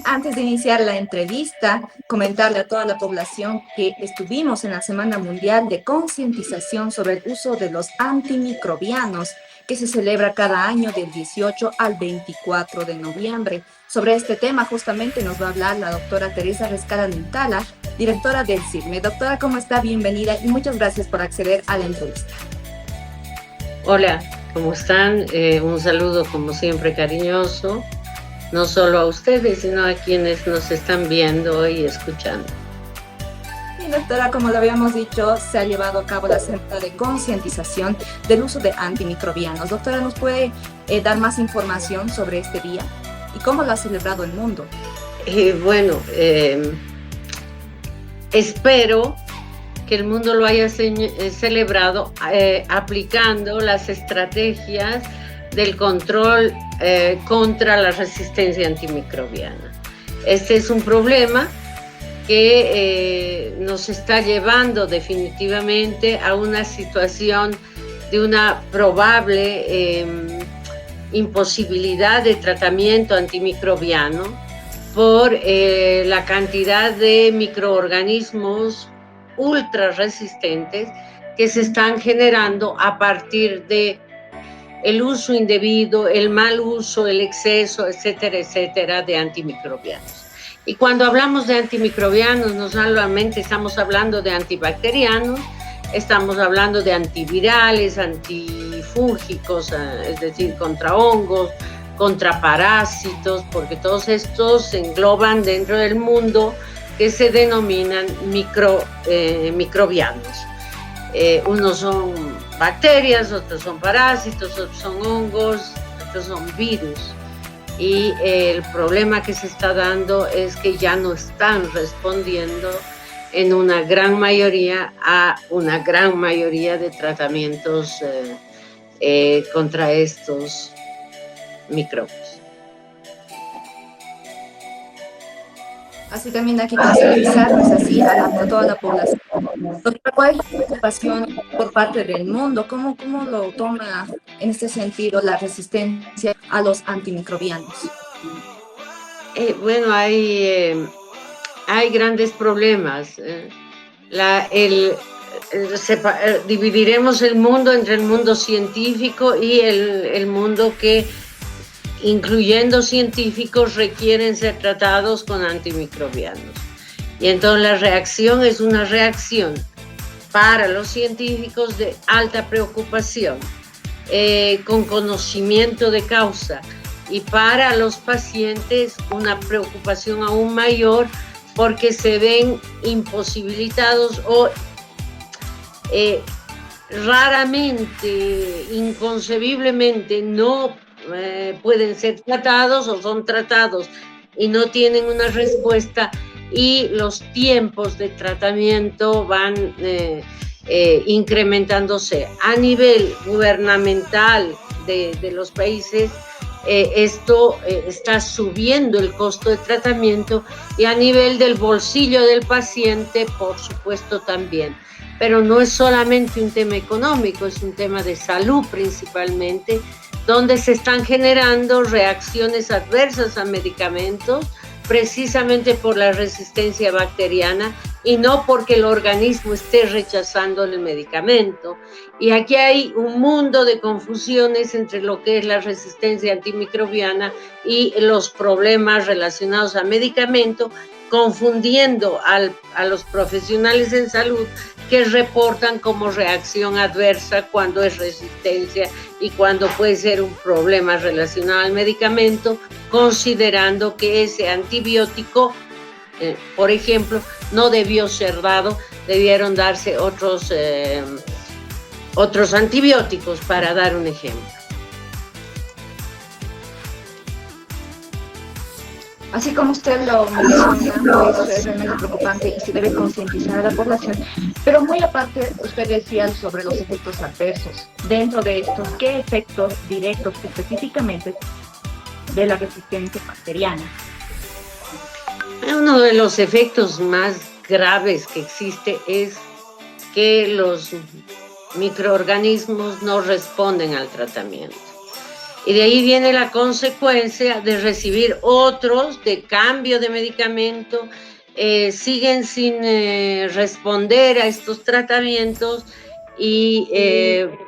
antes de iniciar la entrevista, comentarle a toda la población que estuvimos en la Semana Mundial de Concientización sobre el uso de los antimicrobianos, que se celebra cada año del 18 al 24 de noviembre. Sobre este tema justamente nos va a hablar la doctora Teresa Rescala Nintala, directora del CIRME. Doctora, ¿cómo está? Bienvenida y muchas gracias por acceder a la entrevista. Hola, ¿cómo están? Un saludo como siempre cariñoso, no solo a ustedes, sino a quienes nos están viendo y escuchando. Y doctora, como lo habíamos dicho, se ha llevado a cabo la semana de concientización del uso de antimicrobianos. Doctora, ¿nos puede dar más información sobre este día y cómo lo ha celebrado el mundo? Espero que el mundo lo haya celebrado aplicando las estrategias del control contra la resistencia antimicrobiana. Este es un problema que nos está llevando definitivamente a una situación de una probable imposibilidad de tratamiento antimicrobiano por la cantidad de microorganismos ultra resistentes que se están generando a partir de el uso indebido, el mal uso, el exceso, etcétera, etcétera, de antimicrobianos. Y cuando hablamos de antimicrobianos, no solamente estamos hablando de antibacterianos, estamos hablando de antivirales, antifúngicos, es decir, contra hongos, contra parásitos, porque todos estos se engloban dentro del mundo que se denominan microbianos. Unos son bacterias, otros son parásitos, otros son hongos, otros son virus. Y el problema que se está dando es que ya no están respondiendo en una gran mayoría a una gran mayoría de tratamientos contra estos microbios. Así también hay que concientizarnos así a toda la población. Doctora, ¿cuál es la preocupación por parte del mundo? ¿Cómo lo toma en este sentido la resistencia a los antimicrobianos? Hay grandes problemas. Dividiremos el mundo entre el mundo científico y el mundo que, incluyendo científicos, requieren ser tratados con antimicrobianos. Y entonces la reacción es una reacción para los científicos de alta preocupación, con conocimiento de causa, y para los pacientes una preocupación aún mayor porque se ven imposibilitados o raramente, inconcebiblemente, no pueden ser tratados o son tratados y no tienen una respuesta, y los tiempos de tratamiento van incrementándose. A nivel gubernamental de los países, esto está subiendo el costo de tratamiento, y a nivel del bolsillo del paciente, por supuesto, también. Pero no es solamente un tema económico, es un tema de salud principalmente, donde se están generando reacciones adversas a medicamentos precisamente por la resistencia bacteriana y no porque el organismo esté rechazando el medicamento. Y aquí hay un mundo de confusiones entre lo que es la resistencia antimicrobiana y los problemas relacionados a medicamento, confundiendo a los profesionales en salud que reportan como reacción adversa cuando es resistencia y cuando puede ser un problema relacionado al medicamento, considerando que ese antibiótico, por ejemplo, no debió ser dado, debieron darse otros antibióticos, para dar un ejemplo. Así como usted lo menciona, pues es realmente preocupante y se debe concientizar a la población. Pero muy aparte, usted decía sobre los efectos adversos. Dentro de estos, ¿qué efectos directos específicamente de la resistencia bacteriana? Uno de los efectos más graves que existe es que los microorganismos no responden al tratamiento. Y de ahí viene la consecuencia de recibir otros de cambio de medicamento, siguen sin responder a estos tratamientos y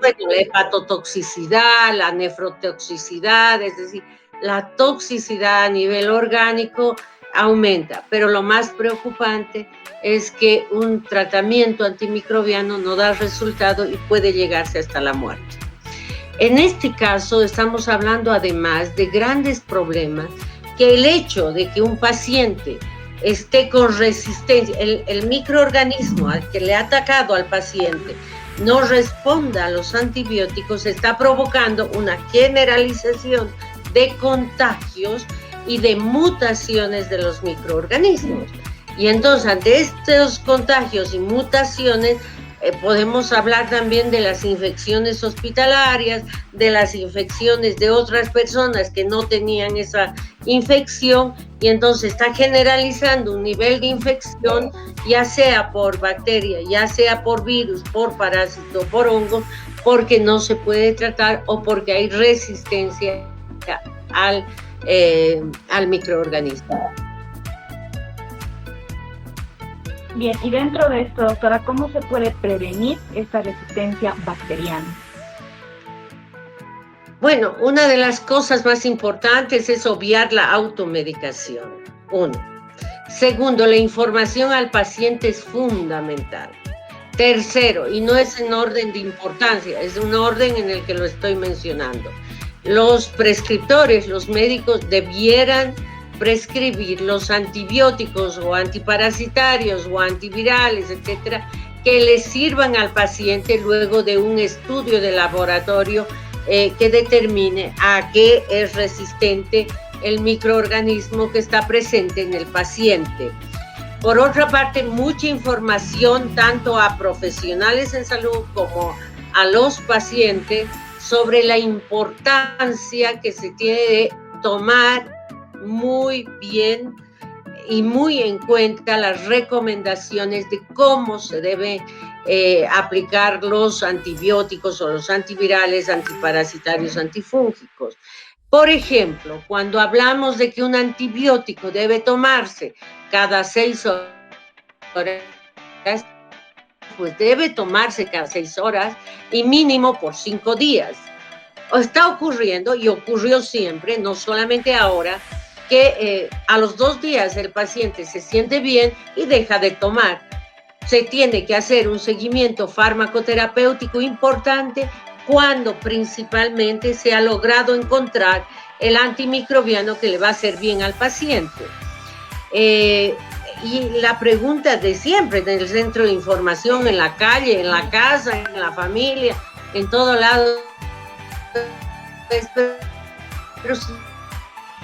bueno, la hepatotoxicidad, la nefrotoxicidad, es decir, la toxicidad a nivel orgánico aumenta, pero lo más preocupante es que un tratamiento antimicrobiano no da resultado y puede llegarse hasta la muerte. En este caso estamos hablando además de grandes problemas, que el hecho de que un paciente esté con resistencia, el microorganismo al que le ha atacado al paciente no responda a los antibióticos, está provocando una generalización de contagios y de mutaciones de los microorganismos. Y entonces, ante estos contagios y mutaciones, podemos hablar también de las infecciones hospitalarias, de las infecciones de otras personas que no tenían esa infección, y entonces está generalizando un nivel de infección, ya sea por bacteria, ya sea por virus, por parásito, por hongo, porque no se puede tratar o porque hay resistencia al microorganismo. Bien, y dentro de esto, doctora, ¿cómo se puede prevenir esta resistencia bacteriana? Bueno, una de las cosas más importantes es obviar la automedicación. 1. Segundo, la información al paciente es fundamental. Tercero, y no es en orden de importancia, es un orden en el que lo estoy mencionando. Los prescriptores, los médicos debieran prescribir los antibióticos o antiparasitarios o antivirales, etcétera, que le sirvan al paciente luego de un estudio de laboratorio que determine a qué es resistente el microorganismo que está presente en el paciente. Por otra parte, mucha información tanto a profesionales en salud como a los pacientes sobre la importancia que se tiene de tomar muy bien y muy en cuenta las recomendaciones de cómo se debe aplicar los antibióticos o los antivirales, antiparasitarios, antifúngicos. Por ejemplo, cuando hablamos de que un antibiótico debe tomarse cada 6 horas, pues debe tomarse cada 6 horas y mínimo por 5 días. Está ocurriendo, y ocurrió siempre, no solamente ahora, que a los 2 días el paciente se siente bien y deja de tomar. Se tiene que hacer un seguimiento farmacoterapéutico importante cuando principalmente se ha logrado encontrar el antimicrobiano que le va a hacer bien al paciente. Y la pregunta de siempre, en el centro de información, en la calle, en la casa, en la familia, en todo lado, pero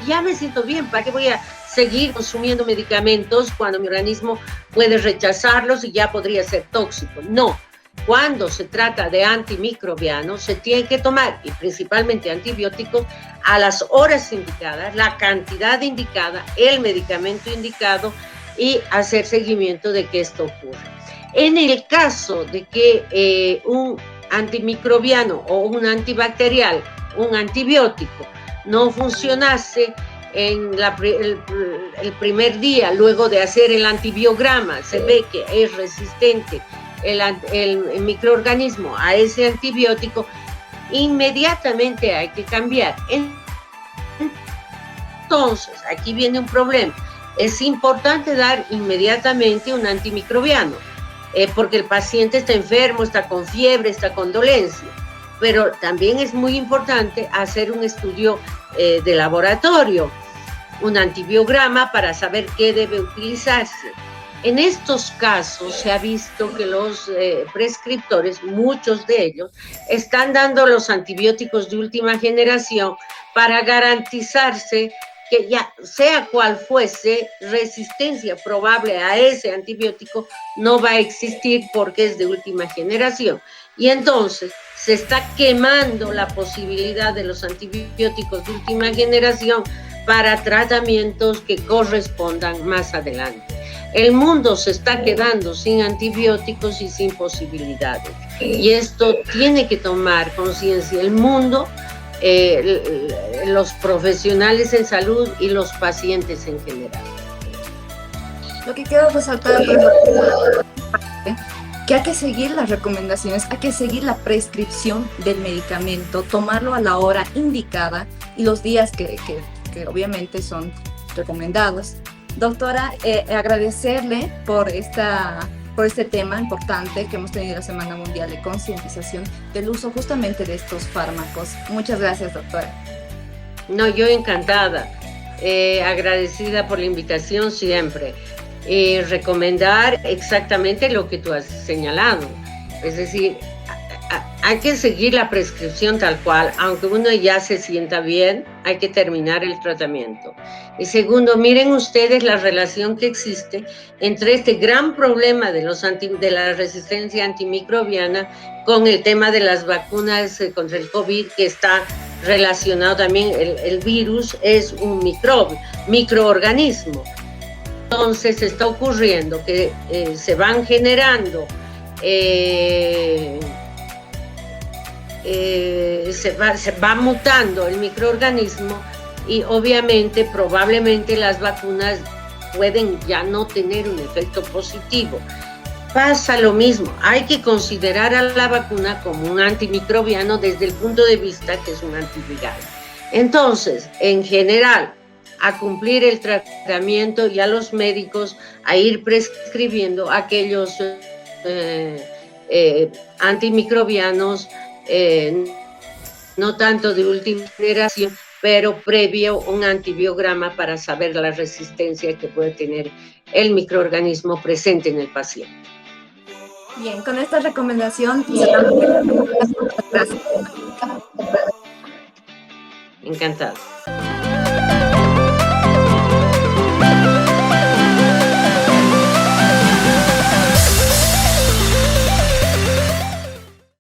ya me siento bien, ¿para qué voy a seguir consumiendo medicamentos cuando mi organismo puede rechazarlos y ya podría ser tóxico? No, cuando se trata de antimicrobianos se tiene que tomar, y principalmente antibióticos, a las horas indicadas, la cantidad indicada, el medicamento indicado, y hacer seguimiento de que esto ocurra. En el caso de que un antimicrobiano o un antibacterial, un antibiótico, no funcionase en el primer día, luego de hacer el antibiograma, se ve que es resistente el microorganismo a ese antibiótico, inmediatamente hay que cambiar. Entonces, aquí viene un problema. Es importante dar inmediatamente un antimicrobiano, porque el paciente está enfermo, está con fiebre, está con dolencia. Pero también es muy importante hacer un estudio de laboratorio, un antibiograma para saber qué debe utilizarse. En estos casos se ha visto que los prescriptores, muchos de ellos, están dando los antibióticos de última generación para garantizarse que ya sea cual fuese resistencia probable a ese antibiótico, no va a existir porque es de última generación. Y entonces se está quemando la posibilidad de los antibióticos de última generación para tratamientos que correspondan más adelante. El mundo se está quedando sin antibióticos y sin posibilidades. Y esto tiene que tomar conciencia el mundo los profesionales en salud y los pacientes en general. Lo que quiero resaltar es que hay que seguir las recomendaciones, hay que seguir la prescripción del medicamento, tomarlo a la hora indicada y los días que obviamente son recomendados. Doctora, agradecerle por este tema importante que hemos tenido la Semana Mundial de Concientización del uso justamente de estos fármacos. Muchas gracias, doctora. No, yo encantada, agradecida por la invitación siempre. Recomendar exactamente lo que tú has señalado, es decir, hay que seguir la prescripción tal cual, aunque uno ya se sienta bien, hay que terminar el tratamiento. Y segundo, miren ustedes la relación que existe entre este gran problema de la resistencia antimicrobiana con el tema de las vacunas contra el COVID, que está relacionado también, el virus es un microorganismo. Entonces está ocurriendo que se van generando, se va mutando el microorganismo y obviamente probablemente las vacunas pueden ya no tener un efecto positivo. Pasa lo mismo, hay que considerar a la vacuna como un antimicrobiano desde el punto de vista que es un antiviral. Entonces, en general, a cumplir el tratamiento y a los médicos a ir prescribiendo aquellos antimicrobianos, no tanto de última generación, pero previo un antibiograma para saber la resistencia que puede tener el microorganismo presente en el paciente. Bien, con esta recomendación, Encantado.